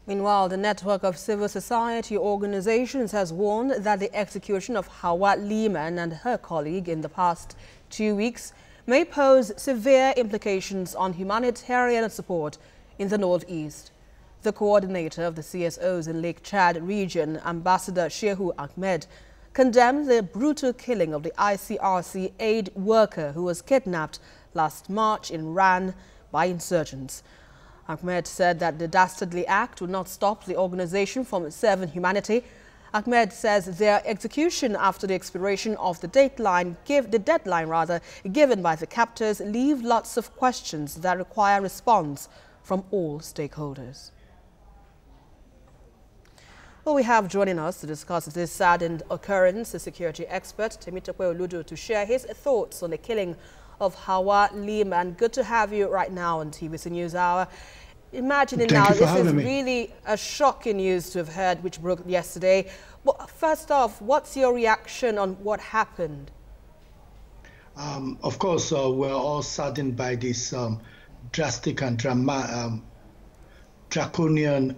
Meanwhile, the network of civil society organizations has warned that the execution of HAUWA LIMAN and her colleague in the past 2 weeks may pose severe implications on humanitarian support in the northeast. The coordinator of the CSOs in Lake Chad region, Ambassador Shehu Ahmed, condemned the brutal killing of the ICRC aid worker who was kidnapped last March in Ran by insurgents. Ahmed said that the dastardly act would not stop the organization from serving humanity. Ahmed says their execution after the expiration of the deadline given by the captors leave lots of questions that require response from all stakeholders. Well, we have joining us to discuss this saddened occurrence a security expert, Temitope Oludo, to share his thoughts on the killing of HAUWA LIMAN. Good to have you right now on TVC News Hour. Imagining now, this is really a shocking news to have heard, which broke yesterday. But first off, what's your reaction on what happened? Of course, we're all saddened by this drastic and draconian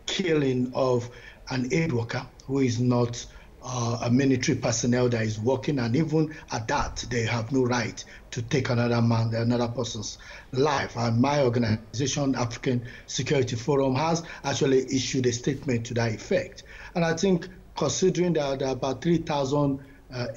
killing of an aid worker who is not a military personnel that is working, and even at that, they have no right to take another person's life. And my organization, African Security Forum, has actually issued a statement to that effect. And I think, considering that there are about 3,000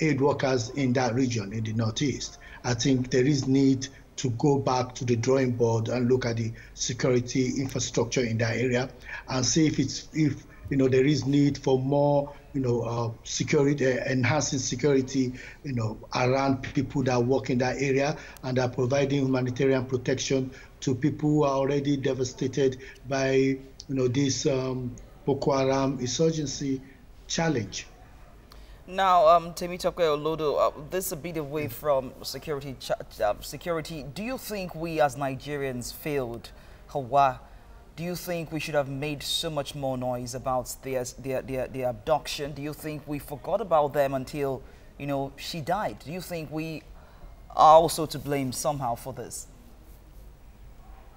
aid workers in that region, in the Northeast, I think there is need to go back to the drawing board and look at the security infrastructure in that area and see if there is need for more security, enhancing security, around people that work in that area and are providing humanitarian protection to people who are already devastated by, this Boko Haram insurgency challenge. Now, Temitope Olodo, this is a bit away from security. Do you think we as Nigerians failed HAUWA? Do you think we should have made so much more noise about their abduction? Do you think we forgot about them until, she died? Do you think we are also to blame somehow for this?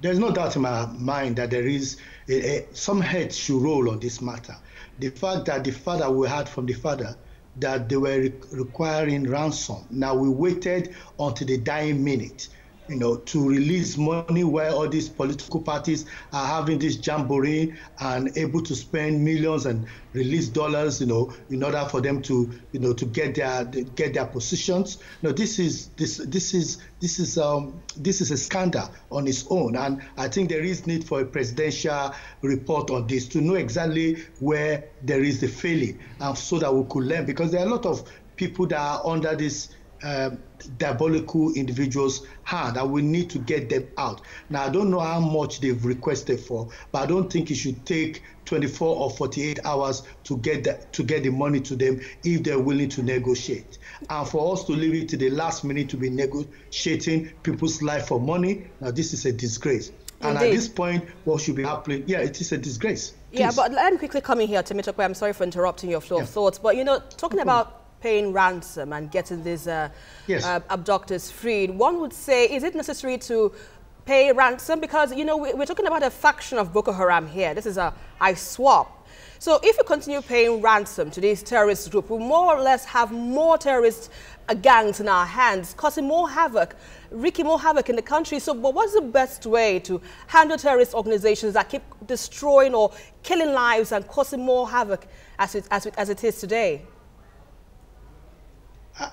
There's no doubt in my mind that there is some heads should roll on this matter. The fact that the father we heard from the father that they were requiring ransom. Now we waited until the dying minute, to release money while all these political parties are having this jamboree and able to spend millions and release dollars, in order for them to, to get their positions. No, this is a scandal on its own, and I think there is need for a presidential report on this to know exactly where there is the failing, and so that we could learn, because there are a lot of people that are under this diabolical individuals' hand, and we need to get them out. Now, I don't know how much they've requested for, but I don't think it should take 24 or 48 hours to get the money to them if they're willing to negotiate. And for us to leave it to the last minute to be negotiating people's life for money, now this is a disgrace. And Indeed. At this point, what should be happening? Yeah, it is a disgrace. Please. Yeah, but let me quickly come in here, Temitope. I'm sorry for interrupting your flow of thoughts, but talking about paying ransom and getting these abductors freed, one would say, is it necessary to pay ransom? Because, we're talking about a faction of Boko Haram here. This is a swap. So if we continue paying ransom to these terrorist groups, we more or less have more terrorist gangs in our hands, causing more havoc, wreaking more havoc in the country. So but what's the best way to handle terrorist organizations that keep destroying or killing lives and causing more havoc as it is today?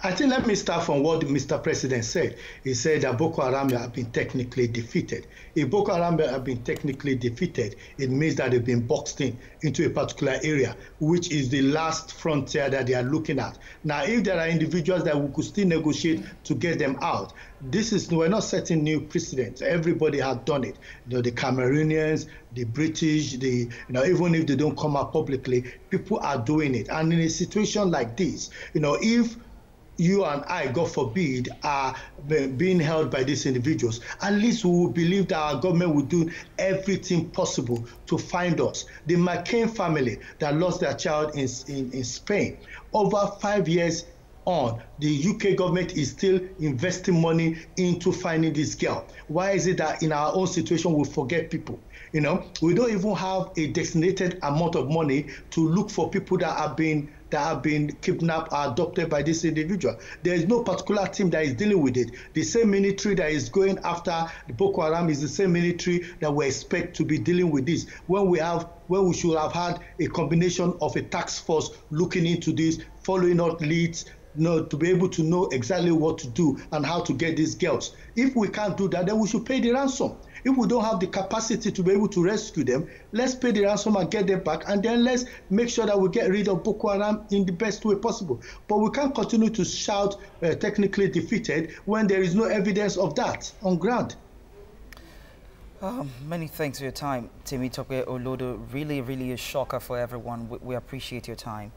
I think let me start from what Mr. President said. He said that Boko Haram have been technically defeated. If Boko Haram have been technically defeated, it means that they've been boxed into a particular area, which is the last frontier that they are looking at. Now, if there are individuals that we could still negotiate to get them out, we're not setting new precedents. Everybody has done it. The Cameroonians, the British, even if they don't come out publicly, people are doing it. And in a situation like this, if you and I, God forbid, are being held by these individuals, at least we will believe that our government will do everything possible to find us. The McCain family that lost their child in Spain, over 5 years on, the UK government is still investing money into finding this girl. Why is it that in our own situation we forget people? You know, we don't even have a designated amount of money to look for people that have been kidnapped or adopted by this individual. There is no particular team that is dealing with it. The same military that is going after the Boko Haram is the same military that we expect to be dealing with this. When we should have had a combination of a task force looking into this, following up leads, to be able to know exactly what to do and how to get these girls. If we can't do that, then we should pay the ransom. If we don't have the capacity to be able to rescue them, let's pay the ransom and get them back, and then let's make sure that we get rid of Boko Haram in the best way possible. But we can't continue to shout technically defeated when there is no evidence of that on ground. Many thanks for your time, Temitope Olodo. Really, really a shocker for everyone. We appreciate your time.